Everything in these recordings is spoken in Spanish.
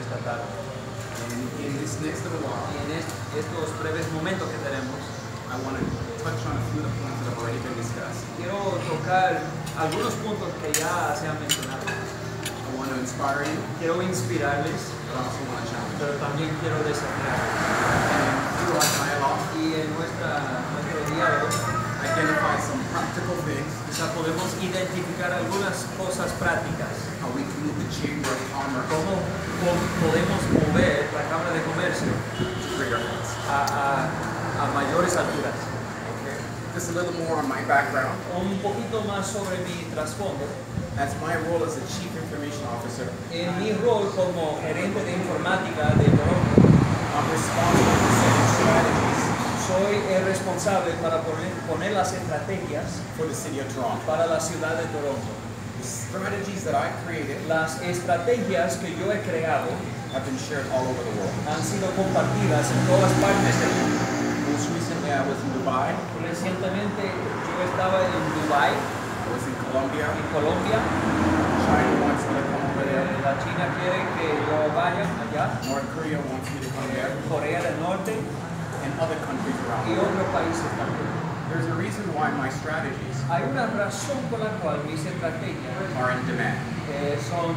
esta tarde. In this next little while, Y en estos breves momentos que tenemos, I want to touch on a few of the points that have already been discussed. quiero tocar algunos puntos que ya se han mencionado. I want to inspire you, Quiero inspirarles, but I also want to challenge you. pero también quiero desafiarles. And through our dialogue, Y en nuestro diálogo, identify some practical things, quizá podemos identificar algunas cosas prácticas. how we can move the Chamber of Commerce ¿Cómo podemos mover la Cámara de Comercio to greater heights. a mayores alturas? Okay? Just a little more on my background. Un poquito más sobre mi trasfondo. As my role as the Chief Information Officer, En mi rol como gerente de informática de Toronto, I'm responsible for setting strategies soy el responsable para poner las estrategias for the City of Toronto. para la ciudad de Toronto. The strategies that I created Las estrategias que yo he creado have been shared all over the world. han sido compartidas en todas partes del mundo. Most recently, I was in Dubai, Recientemente yo estaba en Dubái, I was in Colombia, en Colombia. China wants me to come over there, La China quiere que yo vaya allá, North Korea wants me to come there, Corea del Norte and other countries around y the world. otros países también. There's a reason why my strategies Hay una razón por la cual mis estrategias are in demand, son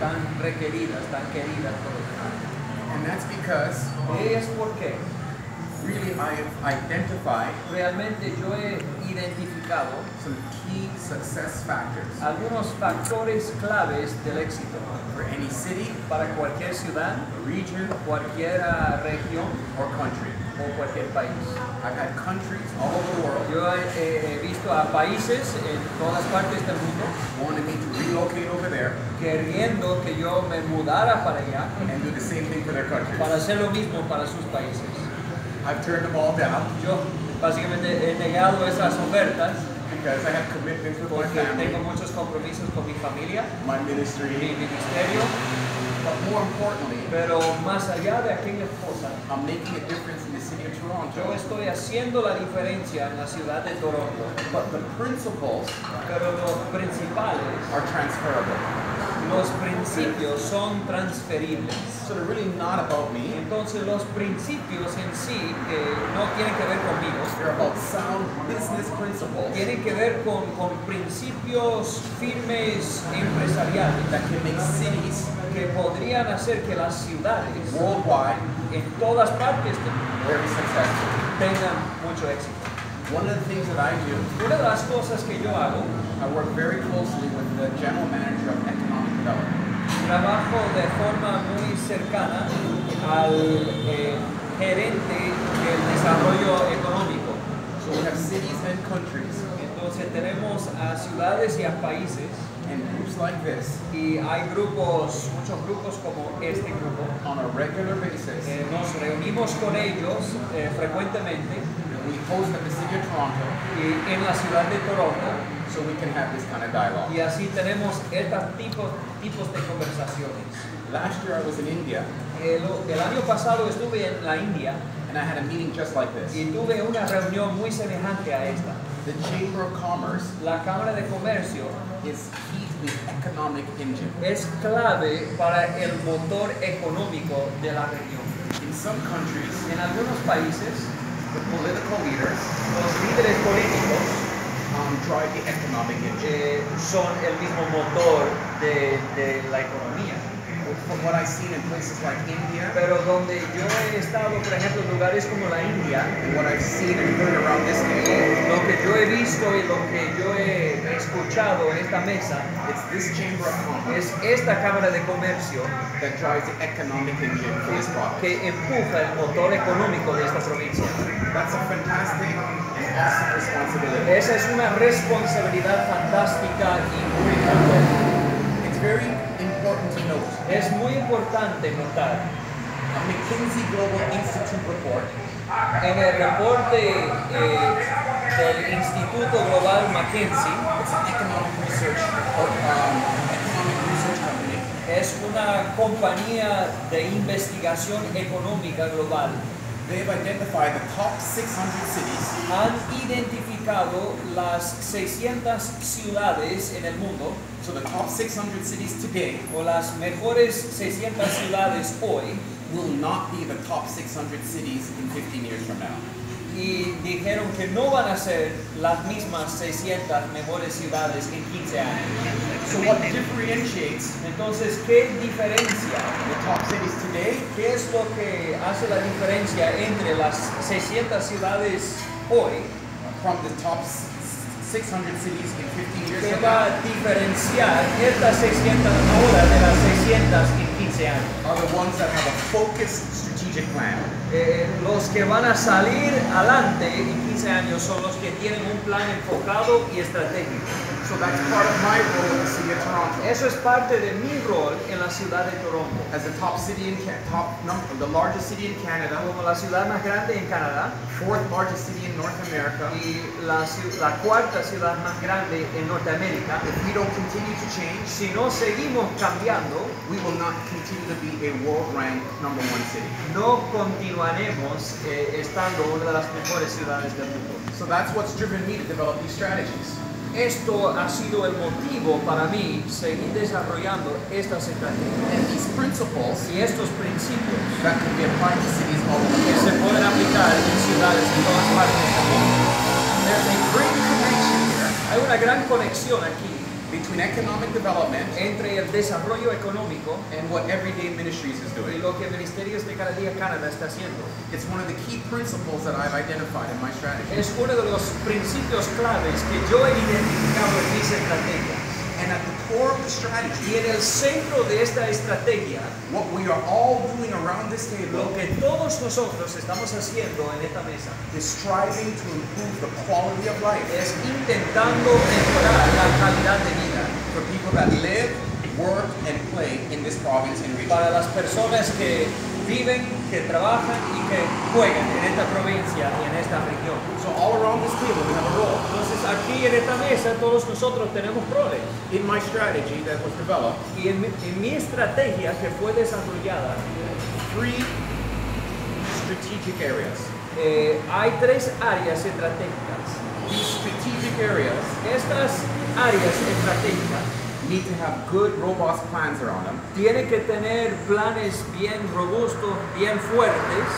tan requeridas, tan queridas por los demás. and that's because Es porque really I have identified realmente yo he identificado some key success factors algunos factores claves del éxito for any city, para cualquier ciudad, region, cualquier región or country. o cualquier país. I've had countries all over the world Yo he visto a países en todas partes del mundo wanting me to relocate over there queriendo que yo me mudara para allá and do the same thing for their countries. para hacer lo mismo para sus países. I've turned them all down Yo básicamente he negado esas ofertas because I have commitments with my porque family, tengo muchos compromisos con mi familia, my mi ministry, ministerio, but more importantly, pero más allá de aquellas cosas, I'm making a difference in the city of yo Toronto. estoy haciendo la diferencia en la ciudad de Toronto, But the principles pero los principales, are transferable. los principios son transferibles. So they're really not about me. Entonces los principios en sí, que no tienen que ver conmigo, They're about sound business principles tienen que ver con principios firmes empresariales that can make cities que podrían hacer que las ciudades worldwide en todas partes del mundo very successful. tengan mucho éxito. One of the things that I do, Una de las cosas que yo hago, I work very closely with the general manager of economic development. trabajo de forma muy cercana al gerente del desarrollo económico. So we have cities and countries Entonces tenemos a ciudades y a países and groups like this y hay grupos, muchos grupos como este grupo. on a regular basis. Nos reunimos con ellos frecuentemente We host at the city of Toronto y en la ciudad de Toronto so we can have this kind of dialogue. y así tenemos estos tipos de conversaciones. Last year I was in India El año pasado estuve en la India and I had a meeting just like this. y tuve una reunión muy semejante a esta. The Chamber of Commerce La Cámara de Comercio is key to the economic engine. es clave para el motor económico de la región. In some countries, En algunos países, the political leaders los líderes políticos drive the economic engine. son el mismo motor de la economía. From what I've seen in places like India Pero donde yo he estado, por ejemplo, en lugares como la India, and what I've seen and heard around this table, lo que yo he visto y lo que yo he escuchado en esta mesa it's this Chamber of Commerce es esta Cámara de Comercio that drives the economic engine for this province. que empuja el motor económico de esta provincia. That's a fantastic and awesome responsibility. Esa es una responsabilidad fantástica y muy grande. It's very important to note. Es muy importante notar A McKinsey Global Institute report en el reporte del Instituto Global Mackenzie, it's an economic research company. es una compañía de investigación económica global. they've identified the top 600 cities han identificado las 600 ciudades en el mundo, so the top 600 cities today o las mejores 600 ciudades hoy, will not be the top 600 cities in 15 years from now. y dijeron que no van a ser las mismas 600 mejores ciudades en 15 años. So what differentiates Entonces, ¿qué diferencia? the top cities today ¿Qué es lo que hace la diferencia entre las 600 ciudades hoy? from the top 600 cities in 15 years ¿Qué from va now a diferenciar estas 600 ahora de las 600 en 15 años? are the ones that have a focused strategic plan. Los que van a salir adelante en 15 años son los que tienen un plan enfocado y estratégico. So that's part of my role in the city of Toronto. Eso es parte de mi rol en la ciudad de Toronto. As the top city in the largest city in Canada, Como la ciudad más grande en Canadá fourth largest city in North America, y la cuarta ciudad más grande en Norteamérica, if we don't continue to change, si no seguimos cambiando, we will not continue to be a world-ranked #1 city. no continuaremos estando una de las mejores ciudades del mundo. So that's what's driven me to develop these strategies. Esto ha sido el motivo para mí seguir desarrollando estas estrategias And these principles y estos principios that can be applied to cities all over the que se world. pueden aplicar en ciudades en todas partes del mundo. There's a great connection here Hay una gran conexión aquí between economic development entre el desarrollo económico and what Everyday Ministries is y doing. lo que Ministerios de Cada Día Canadá está haciendo. It's one of the key principles that I've identified in my strategy. Es uno de los principios claves que yo he identificado en mis estrategias. And at the core of the strategy, Y en el centro de esta estrategia, what we are all doing around this table lo que todos nosotros estamos haciendo en esta mesa is striving to improve the quality of life es intentando mejorar la calidad de vida for people that live, work, and play in this province and region. para las personas que viven, que trabajan y que juegan en esta provincia y en esta región. So all around this table we have a role. Entonces aquí en esta mesa todos nosotros tenemos roles. In my strategy that was developed, Y en mi estrategia que fue desarrollada, 3 strategic areas. hay 3 áreas estratégicas. These strategic areas Estas áreas estratégicas need to have good, robust plans around them tienen que tener planes bien robustos, bien fuertes,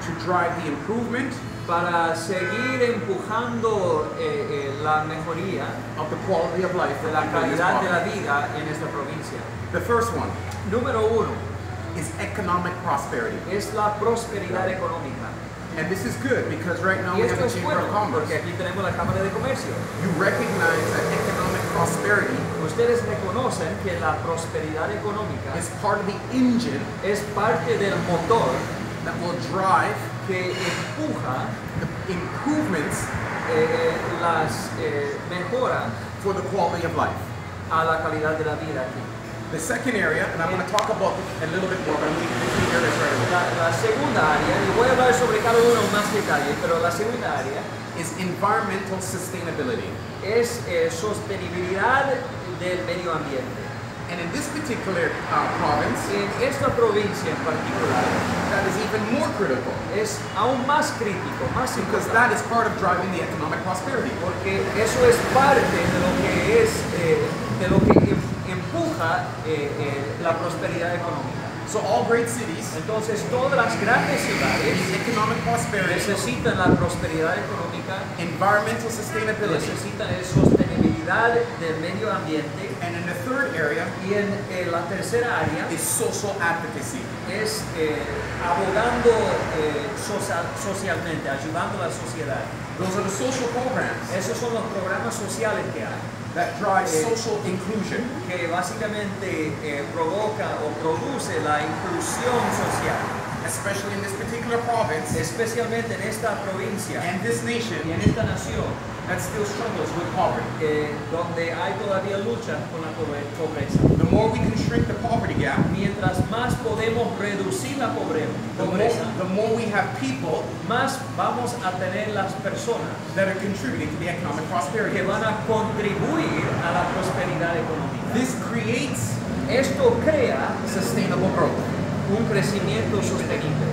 to drive the improvement para seguir empujando la mejoría of the quality of life de for la people in this calidad de la province. vida en esta provincia. The first one Número 1 is economic prosperity. es la prosperidad económica. And this is good because right now Y we have esto the es Chamber bueno of Commerce. porque aquí tenemos la Cámara de Comercio. You recognize that economic prosperity Ustedes reconocen que la prosperidad económica is part of the engine es parte del motor that will drive que empuja the improvements las mejoras for the quality of life. a la calidad de la vida aquí. The second area, and I'm going to talk about it a little bit more, but I'm going to get the areas right away, La segunda área, y voy a hablar sobre cada uno en más detalle, pero la segunda área is environmental sustainability. es sostenibilidad del medio ambiente. And in this particular province, En esta provincia en particular that is even more critical es aún más crítico, más because importante, that is part of driving the economic prosperity. porque eso es parte de lo que es de lo que empuja la prosperidad económica. So all great cities Entonces todas las grandes ciudades need economic prosperity, necesitan la prosperidad económica, environmental sustainability, necesitan sostenibilidad del medio ambiente, and in the third area y en la tercera área is social advocacy. es abogando socialmente, ayudando a la sociedad. Those are the social programs Esos son los programas sociales que hay, that drive social inclusion. que básicamente provoca o produce la inclusión social, Especially in this particular province especialmente en esta provincia and this nation y en esta nación, that still struggles with poverty. donde hay todavía lucha con la pobreza. The more we can shrink the poverty gap, Mientras más podemos reducir la the pobreza, more we have people más vamos a tener las personas that are contributing to the economic prosperity. que van a contribuir a la prosperidad económica. This creates Esto crea sustainable growth. un crecimiento sostenible.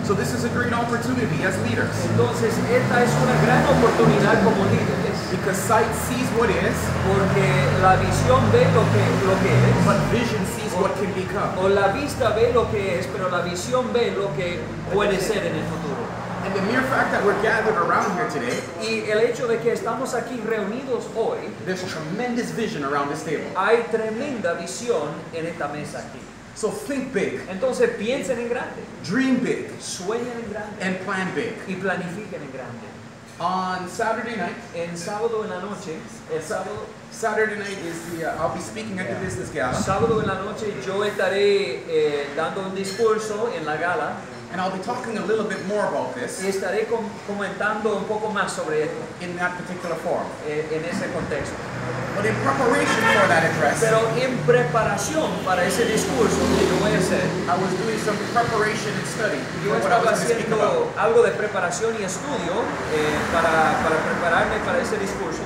So this is a great opportunity as leaders. Entonces, esta es una gran oportunidad como líderes, Because sight sees what is, porque la visión ve lo que es, but vision sees what can become. o la vista ve lo que es, pero la visión ve lo que puede ser en el futuro. And the mere fact that we're gathered around here today, Y el hecho de que estamos aquí reunidos hoy, there's tremendous vision around this table. hay tremenda visión en esta mesa aquí. So think big, Entonces piensen en grande, dream big, sueñen en grande and plan big. y planifiquen en grande. On Saturday night, En sábado en la noche, Saturday night is I'll be speaking at the business gala, sábado en la noche yo estaré dando un discurso en la gala and I'll be talking a little bit more about this y estaré comentando un poco más sobre esto in that particular forum. en ese contexto. But in preparation for that address, Pero en preparación para ese discurso que yo voy a hacer, I was doing some preparation and study yo for what I estaba was going to speak about. haciendo algo de preparación y estudio para prepararme para ese discurso.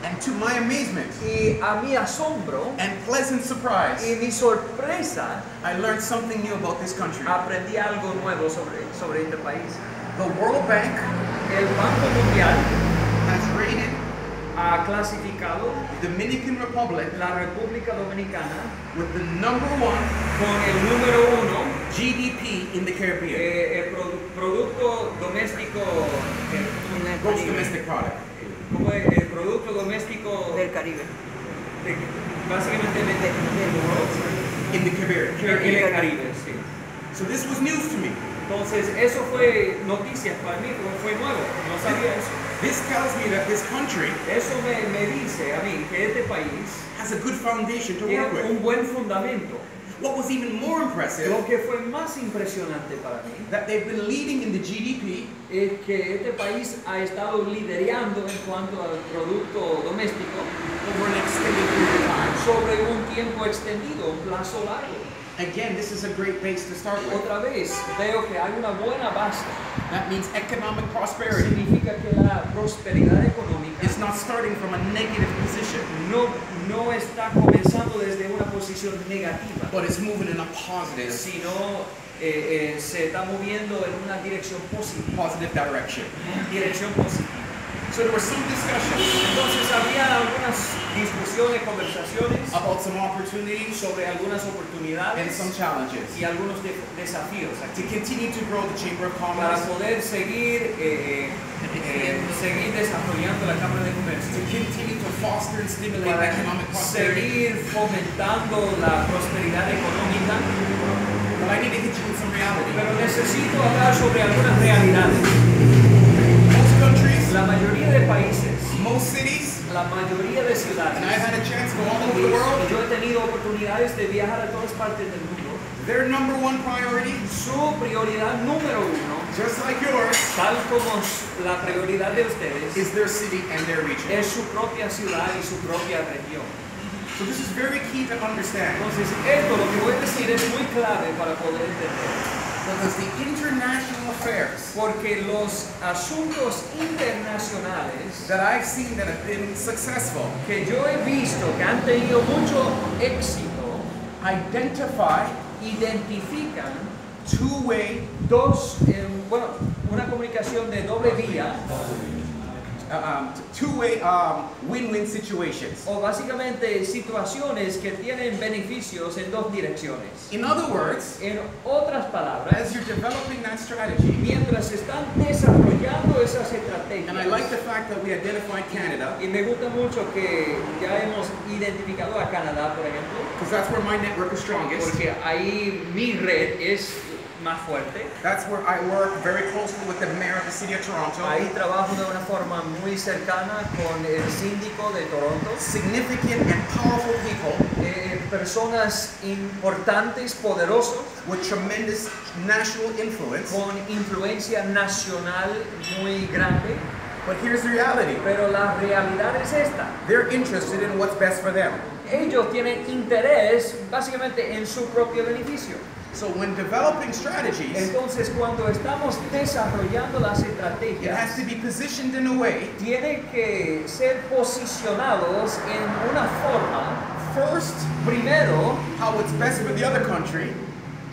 And to my amazement Y a mi asombro and pleasant surprise, y mi sorpresa, I learned something new about this country. aprendí algo nuevo sobre este país. The World Bank El Banco Mundial has rated ha clasificado the Dominican Republic la República Dominicana with the #1 con el número 1 GDP in the Caribbean. producto doméstico Gross domestic product. ¿cómo es? El producto doméstico del Caribe. básicamente In the Caribbean. en el Caribe, sí. So this was news to me. Entonces eso fue noticias para mí, fue nuevo, no sabía eso. This tells me that this country Eso me dice a mí que este país has a good foundation to tiene work with. un buen fundamento. What was even more impressive, Lo que fue más impresionante para mí that they've been leading in the GDP es que este país ha estado liderando en cuanto al producto doméstico over an extended period of time. sobre un tiempo extendido, un plazo largo. Again, this is a great base to start with. Otra vez veo que hay una buena base. That means economic prosperity. Significa que la prosperidad económica It's not starting from a negative position, no está comenzando desde una posición negativa, but it's moving in a positive sino se está moviendo en una dirección positiva. direction. Dirección positiva. So there was some discussion Entonces había algunas discusiones, conversaciones about some opportunities sobre algunas and oportunidades some challenges y algunos desafíos to aquí continue to grow the Chamber of para Commerce, poder seguir desarrollando la Cámara de to Comercio, continue to foster and stimulate para economic prosperity. seguir fomentando la prosperidad económica, But I need to hit you with some reality. pero necesito hablar sobre algunas realidades. Most countries, La mayoría de países, most cities, la mayoría de ciudades, and I've had a chance to go all over the world, yo he tenido oportunidades de viajar a todas partes del mundo. their #1 priority, Su prioridad número 1, just like yours, tal como la prioridad de ustedes, is their city and their region. es su propia ciudad y su propia región. So this is very key to understand, Entonces, esto lo que voy a decir es muy clave para poder entender. because the international affairs Porque los asuntos internacionales that I've seen that have been successful que yo he visto que han tenido mucho éxito, identifican two-way una comunicación de doble vía win-win situations. o básicamente situaciones que tienen beneficios en dos direcciones. In other words, En otras palabras, as you're developing that strategy, mientras están desarrollando esas and I like the estrategias, fact that we identified Canada, y me gusta mucho que ya hemos identificado a Canadá, por ejemplo, because that's where my network is strongest. porque ahí mi red es más fuerte. That's where I work very closely with the mayor of the city of Toronto. Ahí trabajo de una forma muy cercana con el síndico de Toronto. Significant and powerful people Personas importantes, poderosos, with tremendous national influence. con influencia nacional muy grande. But here's the reality. Pero la realidad es esta. They're interested in what's best for them. Ellos tienen interés básicamente en su propio beneficio. So when developing strategies, Entonces, cuando estamos desarrollando las it has estrategias, to be positioned in a way, tienen que ser posicionados en una forma, first, primero, how it's best for the other country,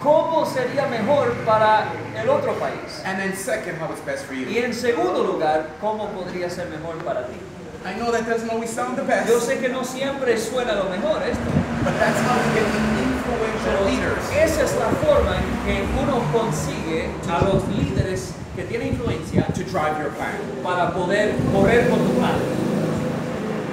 cómo sería mejor para el otro país. And then second, how it's best for you. Y en segundo lugar, cómo podría ser mejor para ti. I know that doesn't always sound the best, Yo sé que no siempre suena lo mejor esto, but that's how we get the influential pero leaders esa es la forma en que uno consigue a los líderes que tienen influencia to drive your plan. para poder correr con tu plan.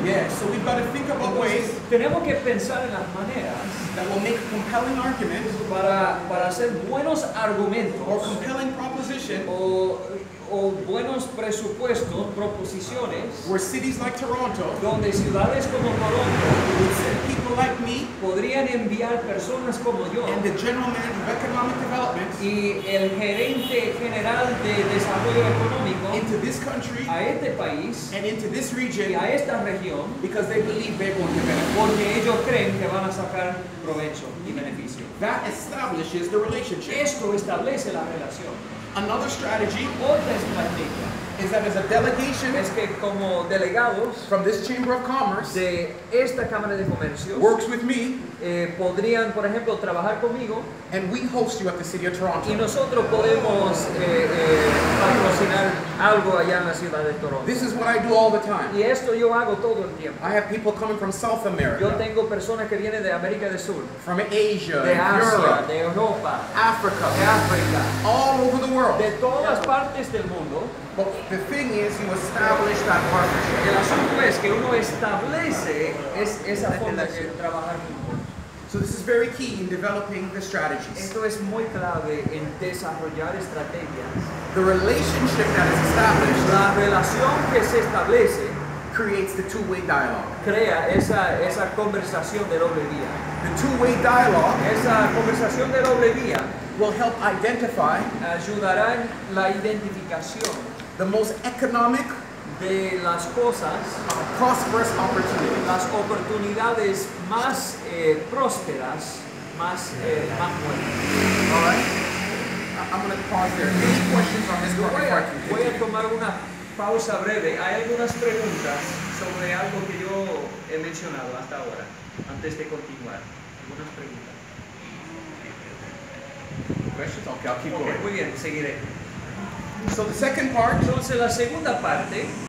Yeah, so we've got to think about ways Entonces, tenemos que pensar en las maneras that will make compelling arguments para hacer buenos or argumentos compelling proposition o buenos presupuestos, proposiciones, where cities like Toronto donde ciudades como Toronto would send people like me podrían enviar personas como yo and the general manager of economic development y el gerente general de desarrollo económico into this country a este país and into this y region a esta región because they believe they're going to benefit. porque ellos creen que van a sacar provecho y beneficio. That establishes the relationship. Esto establece la relación. Another strategy Otra estrategia is that as a delegation es que como delegados from this Chamber of Commerce de esta Cámara de Comercio works with me podrían, por ejemplo, trabajar conmigo and we host you at the City of y Toronto. nosotros podemos patrocinar algo allá en la ciudad de Toronto. This is what I do all the time. Y esto yo hago todo el tiempo. I have people coming from South Yo America, tengo personas que vienen de América del Sur, from Asia, de Asia, Europe, de Europa, de Africa, África, all over the world. de todas partes del mundo. But the thing is, you establish that partnership. El asunto es que uno establece esa forma de trabajar juntos. So this is very key in developing the strategies. Esto es muy clave en desarrollar estrategias. The relationship that is established La relación que se establece creates the two-way dialogue. crea esa conversación de doble vía. The two-way dialogue Esa conversación de doble vía will help identify ayudará en la identificación the most economic, de las cosas, prosperous opportunities. las oportunidades más prósperas, más buenas. All right? I'm going to pause there. Any questions on this Yo part before I voy a continue? tomar una pausa breve. Hay algunas preguntas sobre algo que yo he mencionado hasta ahora, antes de continuar. Algunas preguntas. Questions? Okay, I'll keep Ok, going. muy bien, seguiré. So the second part Entonces la segunda parte